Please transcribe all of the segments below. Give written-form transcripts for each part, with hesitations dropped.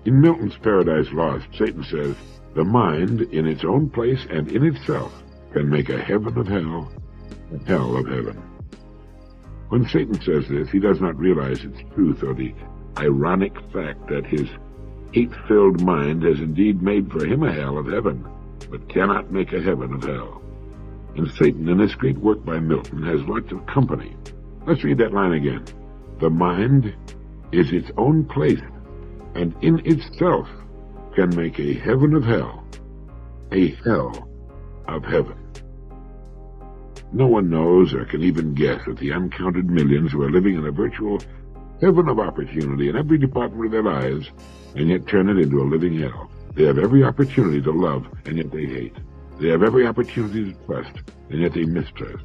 In Milton's Paradise Lost, Satan says, the mind, in its own place and in itself, can make a heaven of hell, a hell of heaven. When Satan says this, he does not realize its truth or the ironic fact that his hate-filled mind has indeed made for him a hell of heaven, but cannot make a heaven of hell. And Satan, in this great work by Milton, has lots of company. Let's read that line again. The mind is its own place, and in itself can make a heaven of hell, a hell of heaven. No one knows or can even guess at the uncounted millions who are living in a virtual heaven of opportunity in every department of their lives, and yet turn it into a living hell. They have every opportunity to love, and yet they hate. They have every opportunity to trust, and yet they mistrust.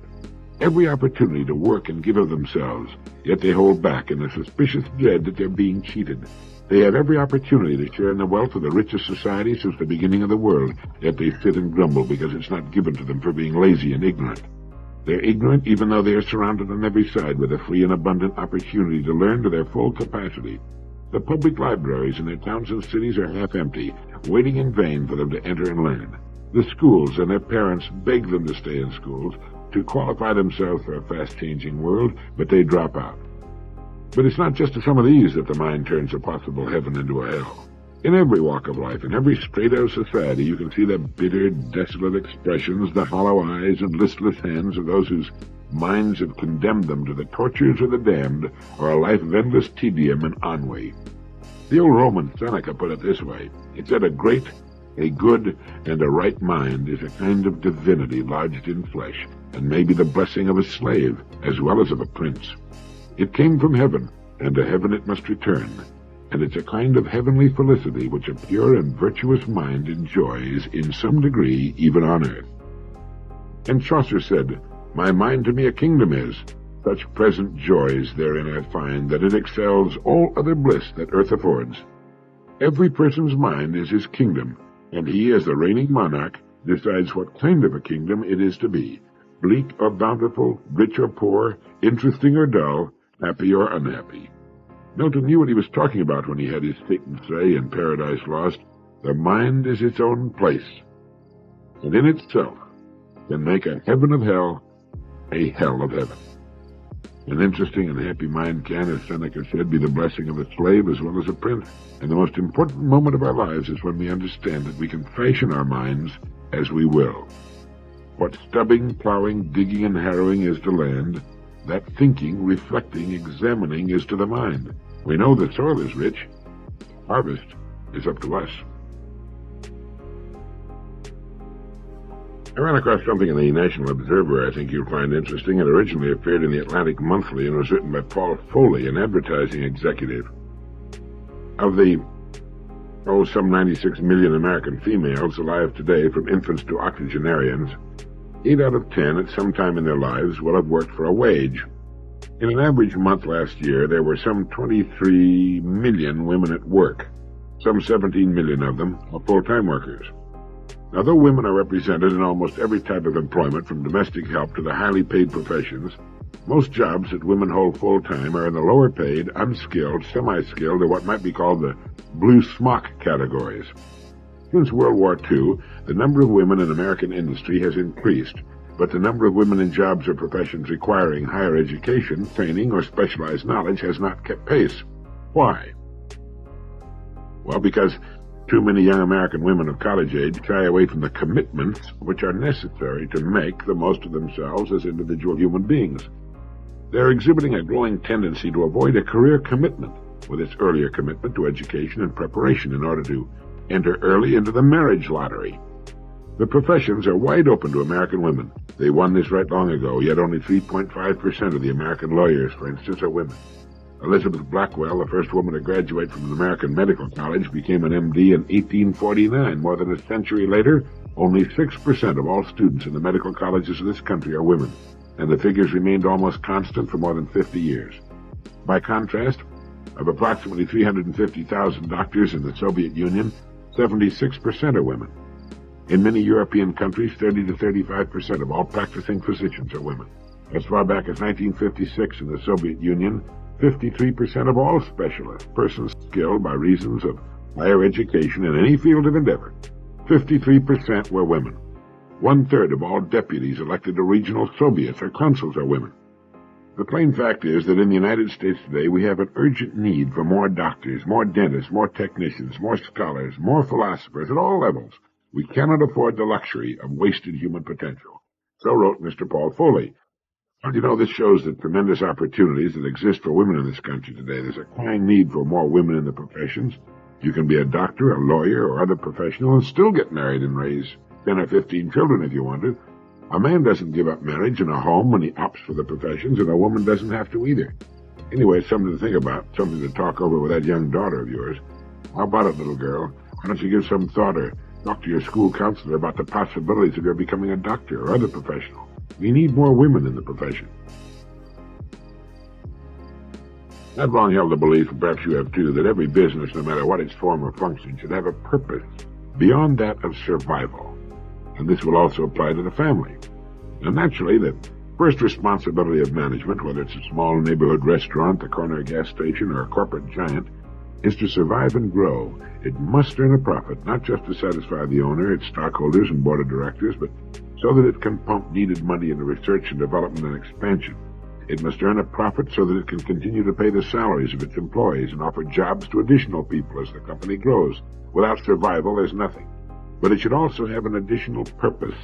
Every opportunity to work and give of themselves, yet they hold back in the suspicious dread that they're being cheated. They have every opportunity to share in the wealth of the richest society since the beginning of the world, yet they sit and grumble because it's not given to them for being lazy and ignorant. They're ignorant even though they are surrounded on every side with a free and abundant opportunity to learn to their full capacity. The public libraries in their towns and cities are half empty, waiting in vain for them to enter and learn. The schools and their parents beg them to stay in schools, to qualify themselves for a fast-changing world, but they drop out. But it's not just to some of these that the mind turns a possible heaven into a hell. In every walk of life, in every strata of society, you can see the bitter, desolate expressions, the hollow eyes and listless hands of those whose minds have condemned them to the tortures of the damned, or a life of endless tedium and ennui. The old Roman Seneca put it this way. He said, a great, a good, and a right mind is a kind of divinity lodged in flesh, and may be the blessing of a slave, as well as of a prince. It came from heaven, and to heaven it must return, and it's a kind of heavenly felicity which a pure and virtuous mind enjoys in some degree even on earth. And Chaucer said, my mind to me a kingdom is, such present joys therein I find, that it excels all other bliss that earth affords. Every person's mind is his kingdom, and he, as the reigning monarch, decides what kind of a kingdom it is to be, bleak or bountiful, rich or poor, interesting or dull, happy or unhappy. Milton knew what he was talking about when he had his Satan say in Paradise Lost, the mind is its own place, and in itself can make a heaven of hell, a hell of heaven. An interesting and happy mind can, as Seneca said, be the blessing of a slave as well as a prince, and the most important moment of our lives is when we understand that we can fashion our minds as we will. What stubbing, plowing, digging, and harrowing is to land, that thinking, reflecting, examining is to the mind. We know the soil is rich. Harvest is up to us. I ran across something in the National Observer I think you'll find interesting. It originally appeared in the Atlantic Monthly and was written by Paul Foley, an advertising executive. Of the, some 96 million American females alive today, from infants to octogenarians, 8 out of 10 at some time in their lives will have worked for a wage. In an average month last year, there were some 23 million women at work. Some 17 million of them are full-time workers. Now, though women are represented in almost every type of employment, from domestic help to the highly paid professions, most jobs that women hold full-time are in the lower paid, unskilled, semi-skilled, or what might be called the blue smock categories. Since World War II, the number of women in American industry has increased, but the number of women in jobs or professions requiring higher education, training, or specialized knowledge has not kept pace. Why? Well, because too many young American women of college age shy away from the commitments which are necessary to make the most of themselves as individual human beings. They're exhibiting a growing tendency to avoid a career commitment with its earlier commitment to education and preparation in order to enter early into the marriage lottery. The professions are wide open to American women. They won this right long ago, yet only 3.5% of the American lawyers, for instance, are women. Elizabeth Blackwell, the first woman to graduate from an American medical college, became an MD in 1849. More than a century later, only 6% of all students in the medical colleges of this country are women, and the figures remained almost constant for more than 50 years. By contrast, of approximately 350,000 doctors in the Soviet Union, 76% are women. In many European countries, 30 to 35% of all practicing physicians are women. As far back as 1956 in the Soviet Union, 53% of all specialists, persons skilled by reasons of higher education in any field of endeavor, 53% were women. 1/3 of all deputies elected to regional soviets or consuls are women. The plain fact is that in the United States today we have an urgent need for more doctors, more dentists, more technicians, more scholars, more philosophers at all levels. We cannot afford the luxury of wasted human potential. So wrote Mr. Paul Foley. And you know, this shows the tremendous opportunities that exist for women in this country today. There's a crying need for more women in the professions. You can be a doctor, a lawyer, or other professional and still get married and raise 10 or 15 children if you wanted. A man doesn't give up marriage and a home when he opts for the professions, and a woman doesn't have to either. Anyway, it's something to think about, something to talk over with that young daughter of yours. How about it, little girl? Why don't you give some thought or talk to your school counselor about the possibilities of your becoming a doctor or other professional? We need more women in the profession. I've long held the belief, and perhaps you have too, that every business, no matter what its form or function, should have a purpose beyond that of survival. And this will also apply to the family. And naturally, the first responsibility of management, whether it's a small neighborhood restaurant, the corner gas station, or a corporate giant, is to survive and grow. It must earn a profit, not just to satisfy the owner, its stockholders, and board of directors, but so that it can pump needed money into research and development and expansion. It must earn a profit so that it can continue to pay the salaries of its employees and offer jobs to additional people as the company grows. Without survival, there's nothing. But it should also have an additional purpose,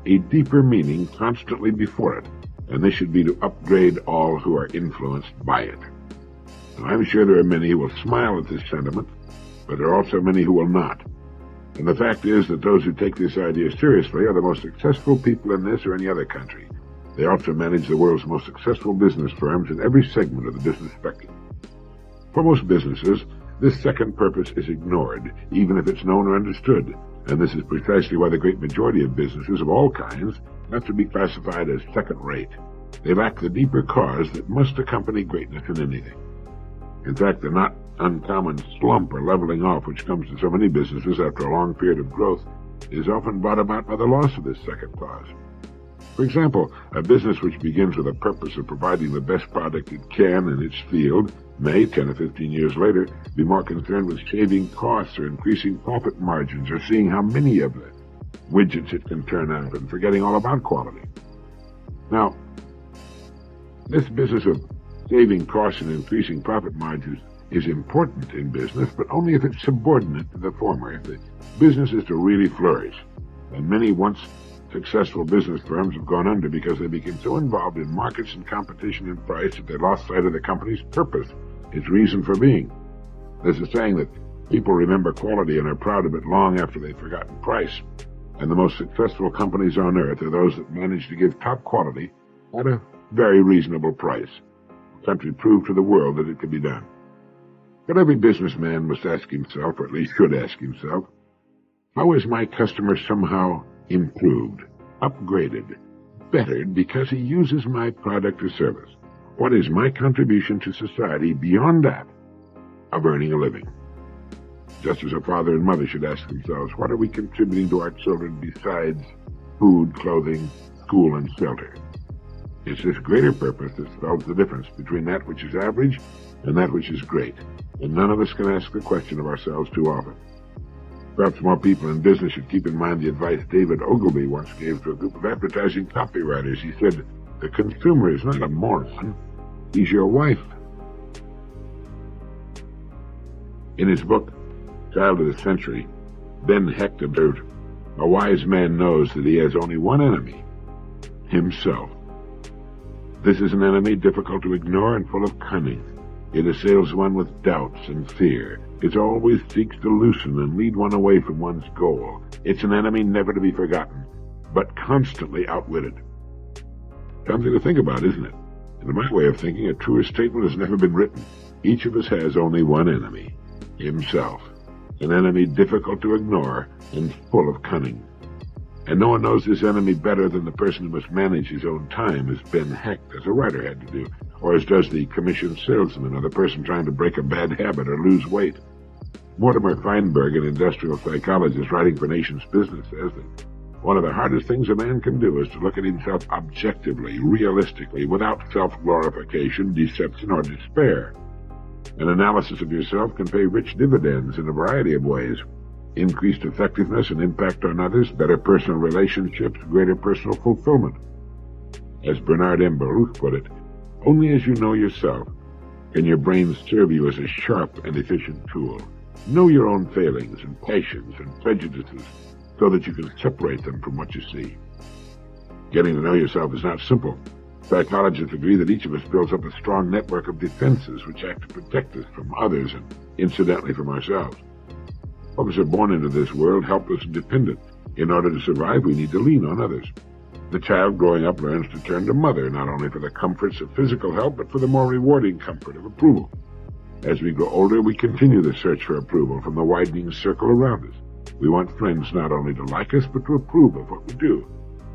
a deeper meaning constantly before it, and this should be to upgrade all who are influenced by it. And I'm sure there are many who will smile at this sentiment, but there are also many who will not. And the fact is that those who take this idea seriously are the most successful people in this or any other country. They also manage the world's most successful business firms in every segment of the business spectrum. For most businesses, this second purpose is ignored, even if it's known or understood. And this is precisely why the great majority of businesses of all kinds have to be classified as second-rate. They lack the deeper cause that must accompany greatness in anything. In fact, the not uncommon slump or leveling off which comes to so many businesses after a long period of growth is often brought about by the loss of this second cause. For example, a business which begins with a purpose of providing the best product it can in its field may, 10 or 15 years later, be more concerned with shaving costs or increasing profit margins or seeing how many of the widgets it can turn out and forgetting all about quality. Now, this business of saving costs and increasing profit margins is important in business, but only if it's subordinate to the former, if the business is to really flourish. And many once successful business firms have gone under because they became so involved in markets and competition and price that they lost sight of the company's purpose, its reason for being. There's a saying that people remember quality and are proud of it long after they've forgotten price. And the most successful companies on earth are those that manage to give top quality at a very reasonable price. The country proved to the world that it could be done. But every businessman must ask himself, or at least should ask himself, how is my customer somehow improved, upgraded, bettered because he uses my product or service? What is my contribution to society beyond that of earning a living? Just as a father and mother should ask themselves, what are we contributing to our children besides food, clothing, school, and shelter? It's this greater purpose that spells the difference between that which is average and that which is great, and none of us can ask the question of ourselves too often. Perhaps more people in business should keep in mind the advice David Ogilvy once gave to a group of advertising copywriters. He said, the consumer is not a moron, he's your wife. In his book, Child of the Century, Ben Hecht observed, a wise man knows that he has only one enemy, himself. This is an enemy difficult to ignore and full of cunning. It assails one with doubts and fear. It always seeks to loosen and lead one away from one's goal. It's an enemy never to be forgotten, but constantly outwitted. Something to think about, isn't it? And in my way of thinking, a truer statement has never been written. Each of us has only one enemy, himself. An enemy difficult to ignore and full of cunning. And no one knows this enemy better than the person who must manage his own time, as Ben Hecht, as a writer, had to do, or as does the commissioned salesman or the person trying to break a bad habit or lose weight. Mortimer Feinberg, an industrial psychologist writing for Nation's Business, says that one of the hardest things a man can do is to look at himself objectively, realistically, without self-glorification, deception, or despair. An analysis of yourself can pay rich dividends in a variety of ways. Increased effectiveness and impact on others, better personal relationships, greater personal fulfillment. As Bernard M. Baruch put it, only as you know yourself can your brain serve you as a sharp and efficient tool. Know your own failings and passions and prejudices so that you can separate them from what you see. Getting to know yourself is not simple. Psychologists agree that each of us builds up a strong network of defenses which act to protect us from others and, incidentally, from ourselves. All of us are born into this world helpless and dependent. In order to survive, we need to lean on others. The child growing up learns to turn to mother, not only for the comforts of physical help, but for the more rewarding comfort of approval. As we grow older, we continue the search for approval from the widening circle around us. We want friends not only to like us, but to approve of what we do.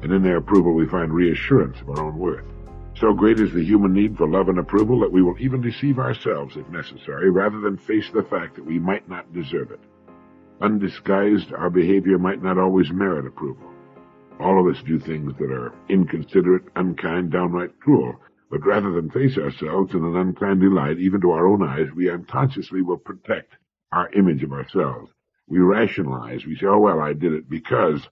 And in their approval, we find reassurance of our own worth. So great is the human need for love and approval that we will even deceive ourselves if necessary, rather than face the fact that we might not deserve it. Undisguised, our behavior might not always merit approval. All of us do things that are inconsiderate, unkind, downright cruel. But rather than face ourselves in an unkindly light, even to our own eyes, we unconsciously will protect our image of ourselves. We rationalize. We say, oh, well, I did it because,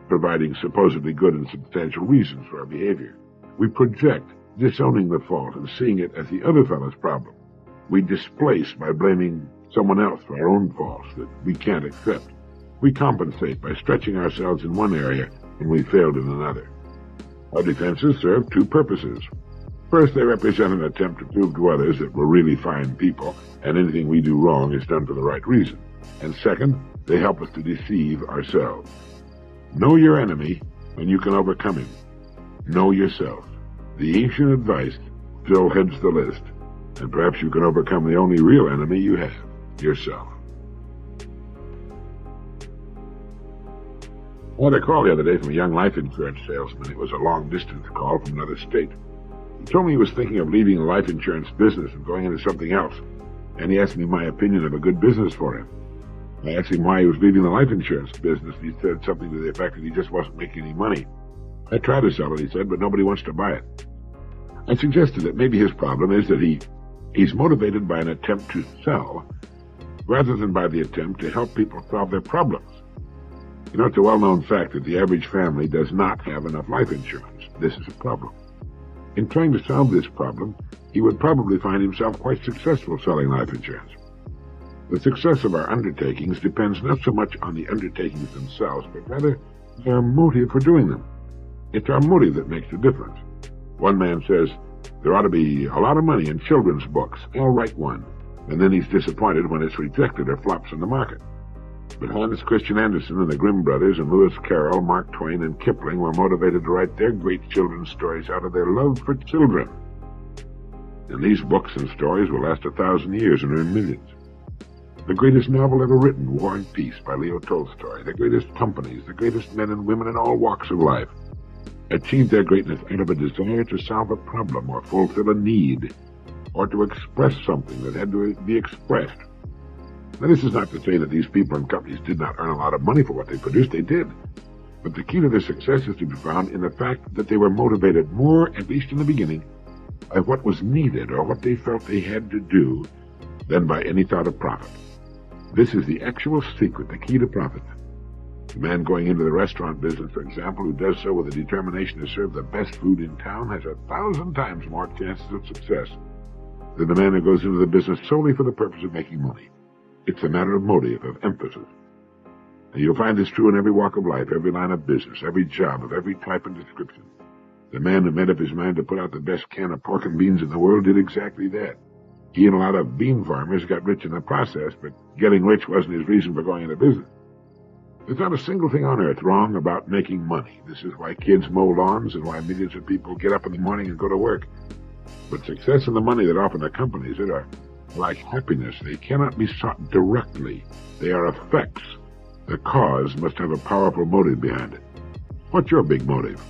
providing supposedly good and substantial reasons for our behavior. We project, disowning the fault and seeing it as the other fellow's problem. We displace by blaming someone else for our own faults that we can't accept. We compensate by stretching ourselves in one area when we failed in another. Our defenses serve two purposes. First, they represent an attempt to prove to others that we're really fine people and anything we do wrong is done for the right reason. And second, they help us to deceive ourselves. Know your enemy and you can overcome him. Know yourself. The ancient advice still heads the list, and perhaps you can overcome the only real enemy you have, yourself. I had a call the other day from a young life insurance salesman. It was a long-distance call from another state. He told me he was thinking of leaving the life insurance business and going into something else, and he asked me my opinion of a good business for him. I asked him why he was leaving the life insurance business, and he said something to the effect that he just wasn't making any money. I tried to sell it, he said, but nobody wants to buy it. I suggested that maybe his problem is that he's motivated by an attempt to sell rather than by the attempt to help people solve their problems. You know, it's a well-known fact that the average family does not have enough life insurance. This is a problem. In trying to solve this problem, he would probably find himself quite successful selling life insurance. The success of our undertakings depends not so much on the undertakings themselves, but rather our motive for doing them. It's our motive that makes the difference. One man says, there ought to be a lot of money in children's books. I'll write one. And then he's disappointed when it's rejected or flops in the market. But Hans Christian Andersen and the Grimm brothers and Lewis Carroll, Mark Twain, and Kipling were motivated to write their great children's stories out of their love for children. And these books and stories will last 1,000 years and earn millions. The greatest novel ever written, War and Peace, by Leo Tolstoy, the greatest companies, the greatest men and women in all walks of life, achieved their greatness out of a desire to solve a problem or fulfill a need or to express something that had to be expressed. Now, this is not to say that these people and companies did not earn a lot of money for what they produced. They did. But the key to their success is to be found in the fact that they were motivated more, at least in the beginning, by what was needed or what they felt they had to do than by any thought of profit. This is the actual secret, the key to profit. The man going into the restaurant business, for example, who does so with a determination to serve the best food in town has 1,000 times more chances of success than the man who goes into the business solely for the purpose of making money. It's a matter of motive, of emphasis. And you'll find this true in every walk of life, every line of business, every job, of every type and description. The man who made up his mind to put out the best can of pork and beans in the world did exactly that. He and a lot of bean farmers got rich in the process, but getting rich wasn't his reason for going into business. There's not a single thing on earth wrong about making money. This is why kids mow lawns and why millions of people get up in the morning and go to work. But success and the money that often accompanies it are like happiness. They cannot be sought directly. They are effects. The cause must have a powerful motive behind it. What's your big motive?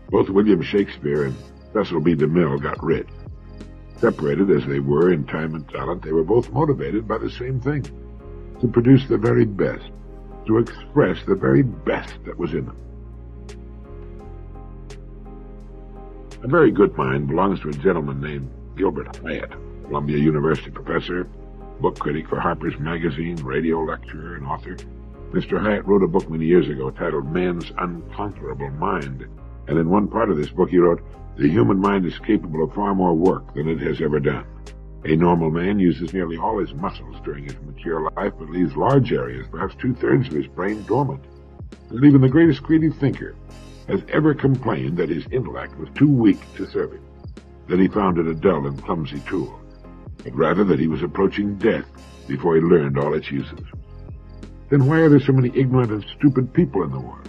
Both William Shakespeare and Cecil B. DeMille got rich. Separated as they were in time and talent, they were both motivated by the same thing: to produce the very best, to express the very best that was in them. A very good mind belongs to a gentleman named Gilbert Hyatt. Columbia University professor, book critic for Harper's Magazine, radio lecturer, and author. Mr. Hyatt wrote a book many years ago titled Man's Unconquerable Mind, and in one part of this book he wrote, "The human mind is capable of far more work than it has ever done. A normal man uses nearly all his muscles during his mature life, but leaves large areas, perhaps two-thirds of his brain, dormant. And even the greatest creative thinker has ever complained that his intellect was too weak to serve him, that he found it a dull and clumsy tool, but rather that he was approaching death before he learned all its uses. Then why are there so many ignorant and stupid people in the world?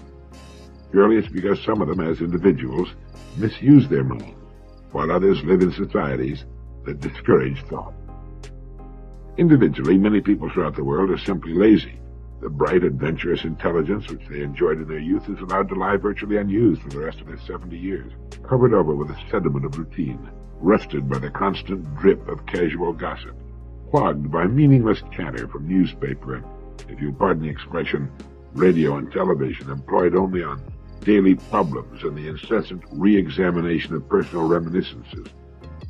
Surely it's because some of them, as individuals, misuse their minds, while others live in societies that discourage thought. Individually, many people throughout the world are simply lazy. The bright, adventurous intelligence which they enjoyed in their youth is allowed to lie virtually unused for the rest of their 70 years, covered over with a sediment of routine, rusted by the constant drip of casual gossip, clogged by meaningless chatter from newspaper and, if you'll pardon the expression, radio and television, employed only on daily problems and the incessant re-examination of personal reminiscences.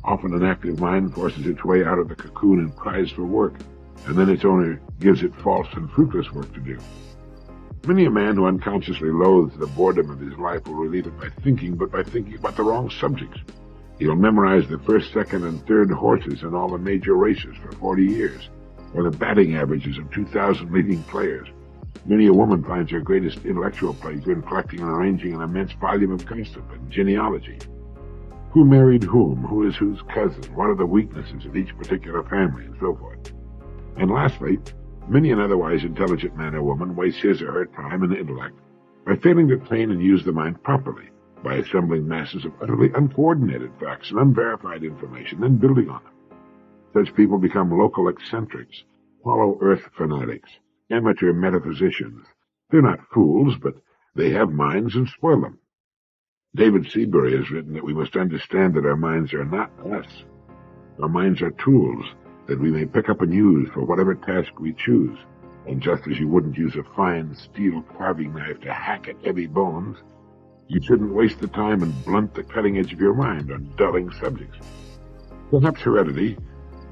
Often an active mind forces its way out of the cocoon and cries for work, and then its owner gives it false and fruitless work to do. Many a man who unconsciously loathes the boredom of his life will relieve it by thinking, but by thinking about the wrong subjects. He'll memorize the first, second, and third horses in all the major races for 40 years, or the batting averages of 2,000 leading players. Many a woman finds her greatest intellectual pleasure in collecting and arranging an immense volume of gossip and genealogy. Who married whom? Who is whose cousin? What are the weaknesses of each particular family? And so forth. And lastly, many an otherwise intelligent man or woman wastes his or her time and intellect by failing to train and use the mind properly, by assembling masses of utterly uncoordinated facts and unverified information, then building on them. Such people become local eccentrics, hollow earth fanatics, amateur metaphysicians. They're not fools, but they have minds and spoil them. David Seabury has written that we must understand that our minds are not us. Our minds are tools that we may pick up and use for whatever task we choose. And just as you wouldn't use a fine steel carving knife to hack at heavy bones, you shouldn't waste the time and blunt the cutting edge of your mind on dulling subjects. Perhaps heredity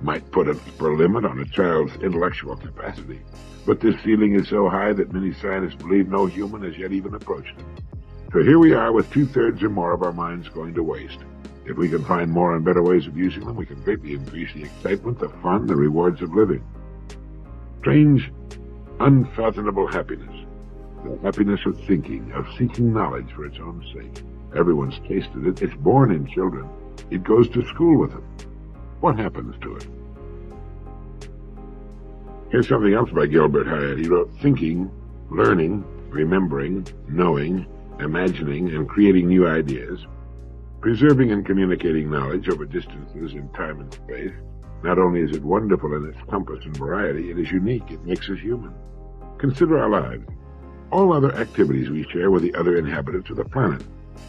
might put an upper limit on a child's intellectual capacity, but this ceiling is so high that many scientists believe no human has yet even approached it. So here we are with two-thirds or more of our minds going to waste. If we can find more and better ways of using them, we can greatly increase the excitement, the fun, the rewards of living. Strange, unfathomable happiness. The happiness of thinking, of seeking knowledge for its own sake. Everyone's tasted it. It's born in children. It goes to school with them. What happens to it? Here's something else by Gilbert Hyatt. He wrote, thinking, learning, remembering, knowing, imagining and creating new ideas, preserving and communicating knowledge over distances in time and space. Not only is it wonderful in its compass and variety, it is unique. It makes us human. Consider our lives. All other activities we share with the other inhabitants of the planet.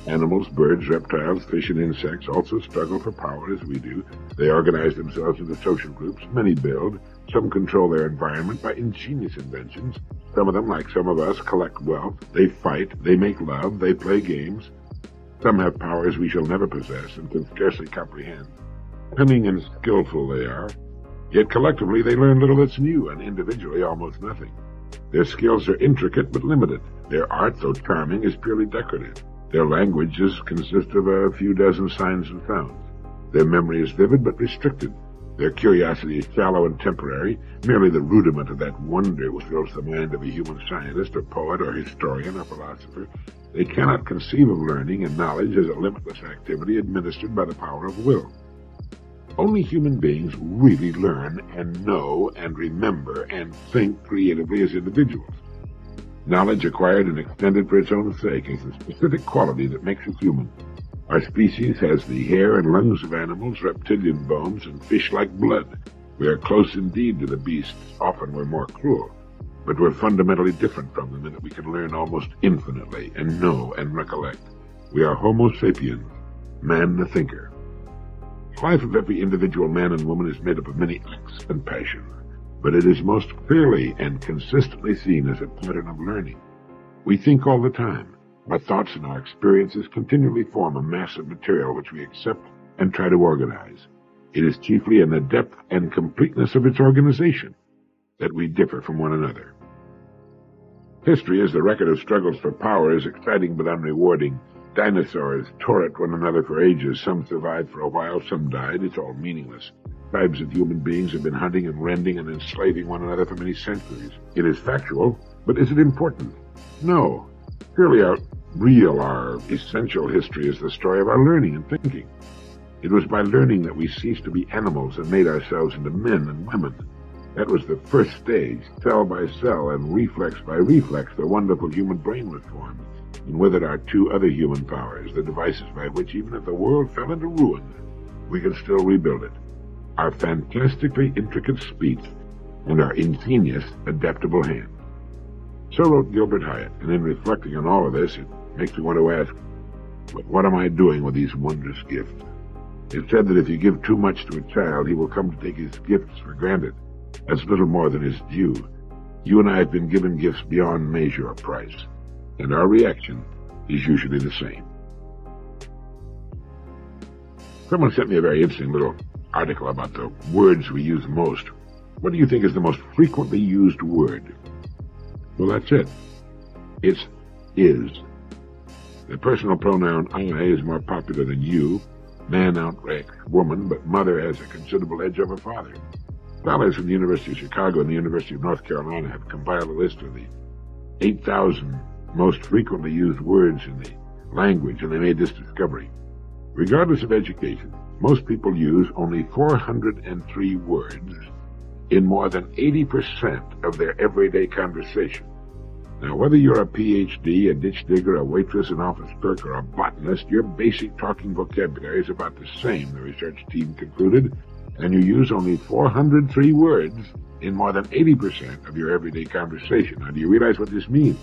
Animals, birds, reptiles, fish, and insects also struggle for power as we do. They organize themselves into social groups. Many build. Some control their environment by ingenious inventions. Some of them, like some of us, collect wealth. They fight. They make love. They play games. Some have powers we shall never possess and can scarcely comprehend. Cunning and skillful they are. Yet collectively they learn little that's new, and individually almost nothing. Their skills are intricate but limited. Their art, though charming, is purely decorative. Their languages consist of a few dozen signs and sounds. Their memory is vivid but restricted. Their curiosity is shallow and temporary, merely the rudiment of that wonder which fills the mind of a human scientist or poet or historian or philosopher. They cannot conceive of learning and knowledge as a limitless activity administered by the power of will. Only human beings really learn and know and remember and think creatively as individuals. Knowledge acquired and extended for its own sake is a specific quality that makes us human. Our species has the hair and lungs of animals, reptilian bones, and fish-like blood. We are close indeed to the beasts. Often we're more cruel. But we're fundamentally different from them in that we can learn almost infinitely and know and recollect. We are Homo sapiens, man the thinker. The life of every individual man and woman is made up of many acts and passions, but it is most clearly and consistently seen as a pattern of learning. We think all the time. Our thoughts and our experiences continually form a mass of material which we accept and try to organize. It is chiefly in the depth and completeness of its organization that we differ from one another. History is the record of struggles for power, is exciting but unrewarding. Dinosaurs tore at one another for ages. Some survived for a while, some died. It's all meaningless. Tribes of human beings have been hunting and rending and enslaving one another for many centuries. It is factual, but is it important? No. Surely our essential history is the story of our learning and thinking. It was by learning that we ceased to be animals and made ourselves into men and women. That was the first stage. Cell by cell and reflex by reflex, the wonderful human brain was formed. And with it are two other human powers, the devices by which, even if the world fell into ruin, we can still rebuild it. Our fantastically intricate speech and our ingenious, adaptable hand. So wrote Gilbert Hyatt, and in reflecting on all of this, it makes me want to ask, but what am I doing with these wondrous gifts? It's said that if you give too much to a child, he will come to take his gifts for granted. That's little more than his due. You and I have been given gifts beyond measure or price, and our reaction is usually the same. Someone sent me a very interesting little article about the words we use most. What do you think is the most frequently used word? Well, that's it. It's is. The personal pronoun I is more popular than you. Man outranks woman, but mother has a considerable edge over father. Scholars from the University of Chicago and the University of North Carolina have compiled a list of the 8,000 most frequently used words in the language, and they made this discovery. Regardless of education, most people use only 403 words in more than 80% of their everyday conversation. Now, whether you're a PhD, a ditch digger, a waitress, an office clerk, or a botanist, your basic talking vocabulary is about the same, the research team concluded, and you use only 403 words in more than 80% of your everyday conversation. Now, do you realize what this means?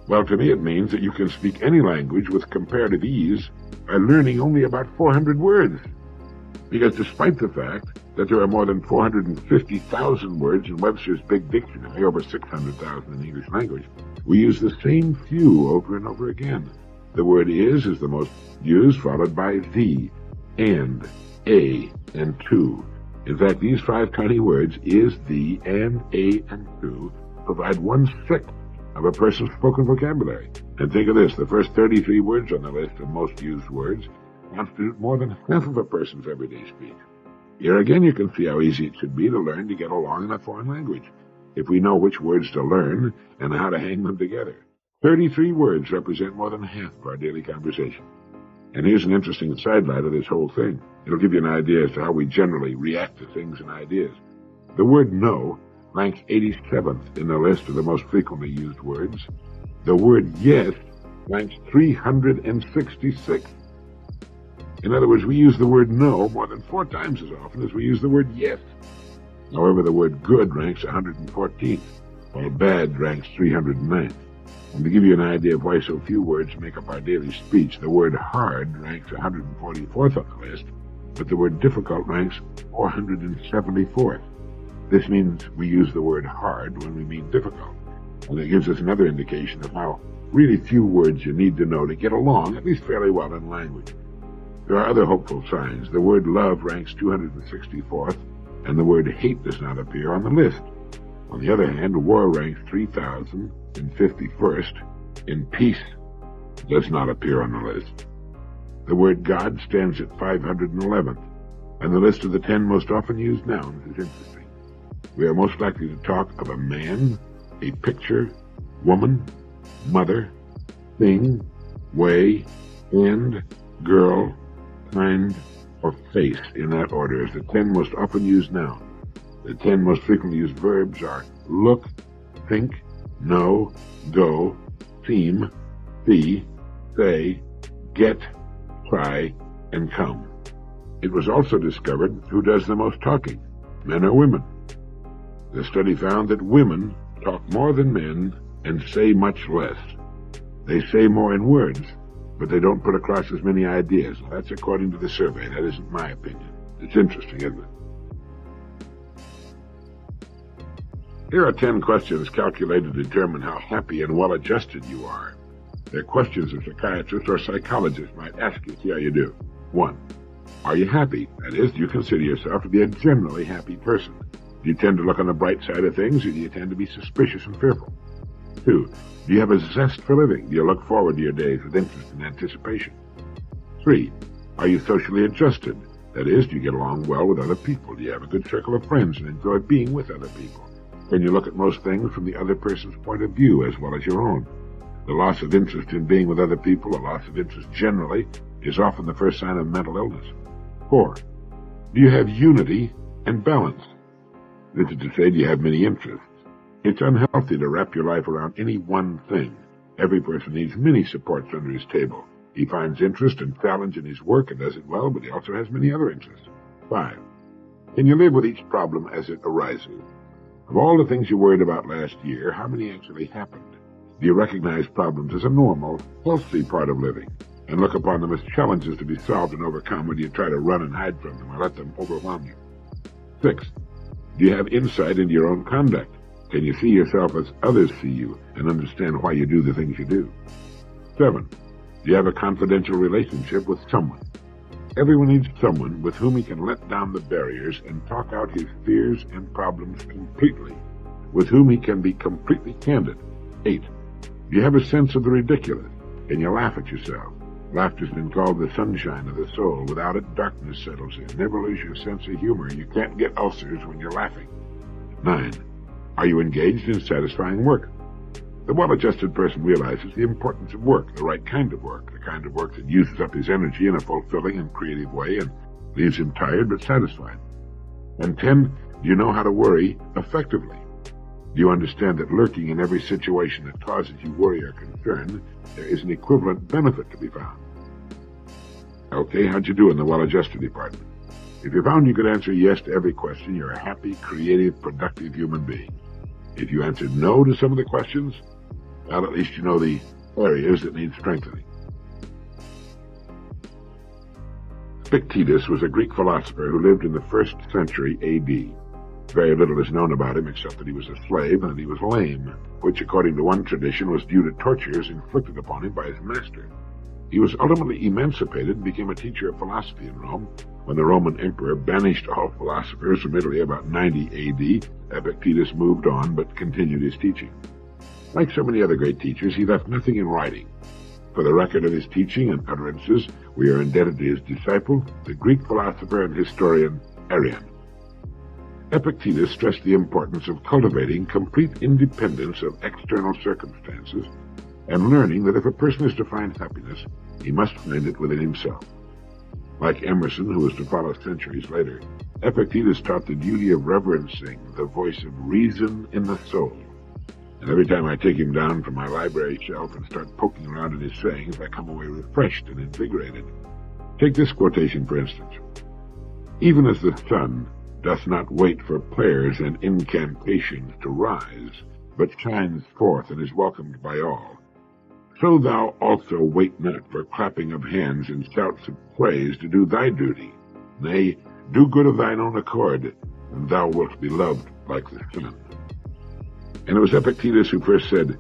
Well, to me it means that you can speak any language with comparative ease by learning only about 400 words. Because despite the fact that there are more than 450,000 words in Webster's Big Dictionary, over 600,000 in the English language, we use the same few over and over again. The word is the most used, followed by the, and, a, and to. In fact, these five tiny words, is, the, and, a, and to, provide 1/6 of a person's spoken vocabulary. And think of this, the first 33 words on the list of most used words constitute more than half of a person's everyday speech. Here again you can see how easy it should be to learn to get along in a foreign language, if we know which words to learn and how to hang them together. 33 words represent more than half of our daily conversation. And here's an interesting sidelight of this whole thing. It'll give you an idea as to how we generally react to things and ideas. The word no ranks 87th in the list of the most frequently used words. The word yes ranks 366th. In other words, we use the word no more than 4 times as often as we use the word yes. However, the word good ranks 114th, while bad ranks 309th. And to give you an idea of why so few words make up our daily speech, the word hard ranks 144th on the list, but the word difficult ranks 474th. This means we use the word hard when we mean difficult. And it gives us another indication of how really few words you need to know to get along, at least fairly well, in language. There are other hopeful signs. The word love ranks 264th, and the word hate does not appear on the list. On the other hand, war ranks 3,051st, and peace does not appear on the list. The word God stands at 511th, and the list of the 10 most often used nouns is interesting. We are most likely to talk of a man, a picture, woman, mother, thing, way, and, girl, kind, or face, in that order, as the 10 most often used nouns. The 10 most frequently used verbs are look, think, know, go, seem, see, say, get, try, and come. It was also discovered who does the most talking, men or women. The study found that women talk more than men and say much less. They say more in words, but they don't put across as many ideas. That's according to the survey. That isn't my opinion. It's interesting, isn't it? Here are 10 questions calculated to determine how happy and well-adjusted you are. They're questions a psychiatrist or psychologist might ask you. See how you do. 1. Are you happy? That is, do you consider yourself to be a generally happy person? Do you tend to look on the bright side of things, or do you tend to be suspicious and fearful? 2. Do you have a zest for living? Do you look forward to your days with interest and anticipation? 3. Are you socially adjusted? That is, do you get along well with other people? Do you have a good circle of friends and enjoy being with other people? Can you look at most things from the other person's point of view as well as your own? The loss of interest in being with other people, a loss of interest generally, is often the first sign of mental illness. 4. Do you have unity and balance? This is to say, do you have many interests? It's unhealthy to wrap your life around any one thing. Every person needs many supports under his table. He finds interest and challenge in his work and does it well, but he also has many other interests. 5. Can you live with each problem as it arises? Of all the things you worried about last year, how many actually happened? Do you recognize problems as a normal, healthy part of living, and look upon them as challenges to be solved and overcome, or do you try to run and hide from them or let them overwhelm you? 6. Do you have insight into your own conduct? Can you see yourself as others see you and understand why you do the things you do? 7. Do you have a confidential relationship with someone? Everyone needs someone with whom he can let down the barriers and talk out his fears and problems completely, with whom he can be completely candid. 8. Do you have a sense of the ridiculous? Can you laugh at yourself? Laughter's been called the sunshine of the soul. Without it, darkness settles in. Never lose your sense of humor. You can't get ulcers when you're laughing. 9. Are you engaged in satisfying work? The well-adjusted person realizes the importance of work, the right kind of work, the kind of work that uses up his energy in a fulfilling and creative way and leaves him tired but satisfied. And 10, do you know how to worry effectively? Do you understand that lurking in every situation that causes you worry or concern, there is an equivalent benefit to be found? Okay, how'd you do in the well-adjusted department? If you found you could answer yes to every question, you're a happy, creative, productive human being. If you answered no to some of the questions, well, at least you know the areas that need strengthening. Epictetus was a Greek philosopher who lived in the 1st century A.D. Very little is known about him except that he was a slave and that he was lame, which according to one tradition was due to tortures inflicted upon him by his master. He was ultimately emancipated and became a teacher of philosophy in Rome. When the Roman emperor banished all philosophers from Italy about 90 A.D., Epictetus moved on but continued his teaching. Like so many other great teachers, he left nothing in writing. For the record of his teaching and utterances, we are indebted to his disciple, the Greek philosopher and historian Arrian. Epictetus stressed the importance of cultivating complete independence of external circumstances and learning that if a person is to find happiness, he must find it within himself. Like Emerson, who was to follow centuries later, Epictetus taught the duty of reverencing the voice of reason in the soul. And every time I take him down from my library shelf and start poking around in his sayings, I come away refreshed and invigorated. Take this quotation, for instance. Even as the sun doth not wait for prayers and incantations to rise, but shines forth and is welcomed by all, so thou also wait not for clapping of hands and shouts of praise to do thy duty. Nay, do good of thine own accord, and thou wilt be loved like the sun. And it was Epictetus who first said,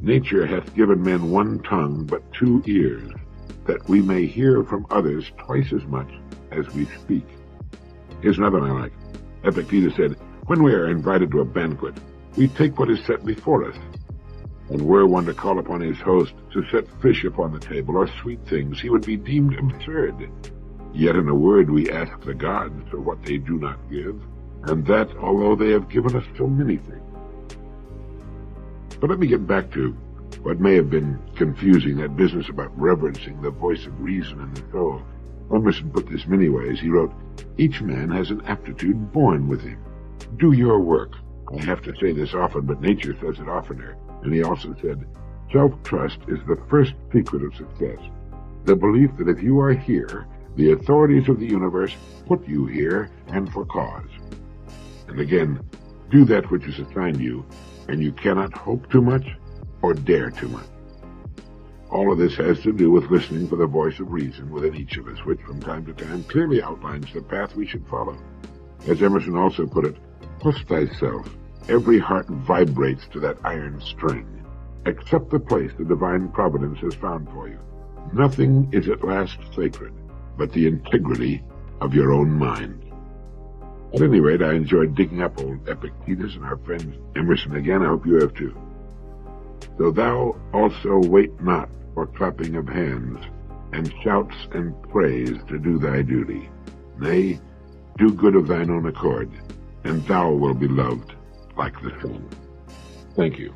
Nature hath given men one tongue but 2 ears, that we may hear from others twice as much as we speak. Here's another one I like. Epictetus said, when we are invited to a banquet, we take what is set before us. And were one to call upon his host to set fish upon the table or sweet things, he would be deemed absurd. Yet in a word we ask the gods for what they do not give, and that although they have given us so many things. But let me get back to what may have been confusing, that business about reverencing the voice of reason in the soul. Emerson put this many ways. He wrote, each man has an aptitude born with him. Do your work. I have to say this often, but nature says it oftener. And he also said, self-trust is the first secret of success. The belief that if you are here, the authorities of the universe put you here and for cause. And again, do that which is assigned you, and you cannot hope too much or dare too much. All of this has to do with listening for the voice of reason within each of us, which from time to time clearly outlines the path we should follow. As Emerson also put it, trust thyself. Every heart vibrates to that iron string. Accept the place the divine providence has found for you. Nothing is at last sacred but the integrity of your own mind. At any rate, I enjoyed digging up old Epictetus and our friend Emerson again. I hope you have too. So thou also wait not for clapping of hands, and shouts and praise to do thy duty. Nay, do good of thine own accord, and thou wilt be loved like the sun. Thank you.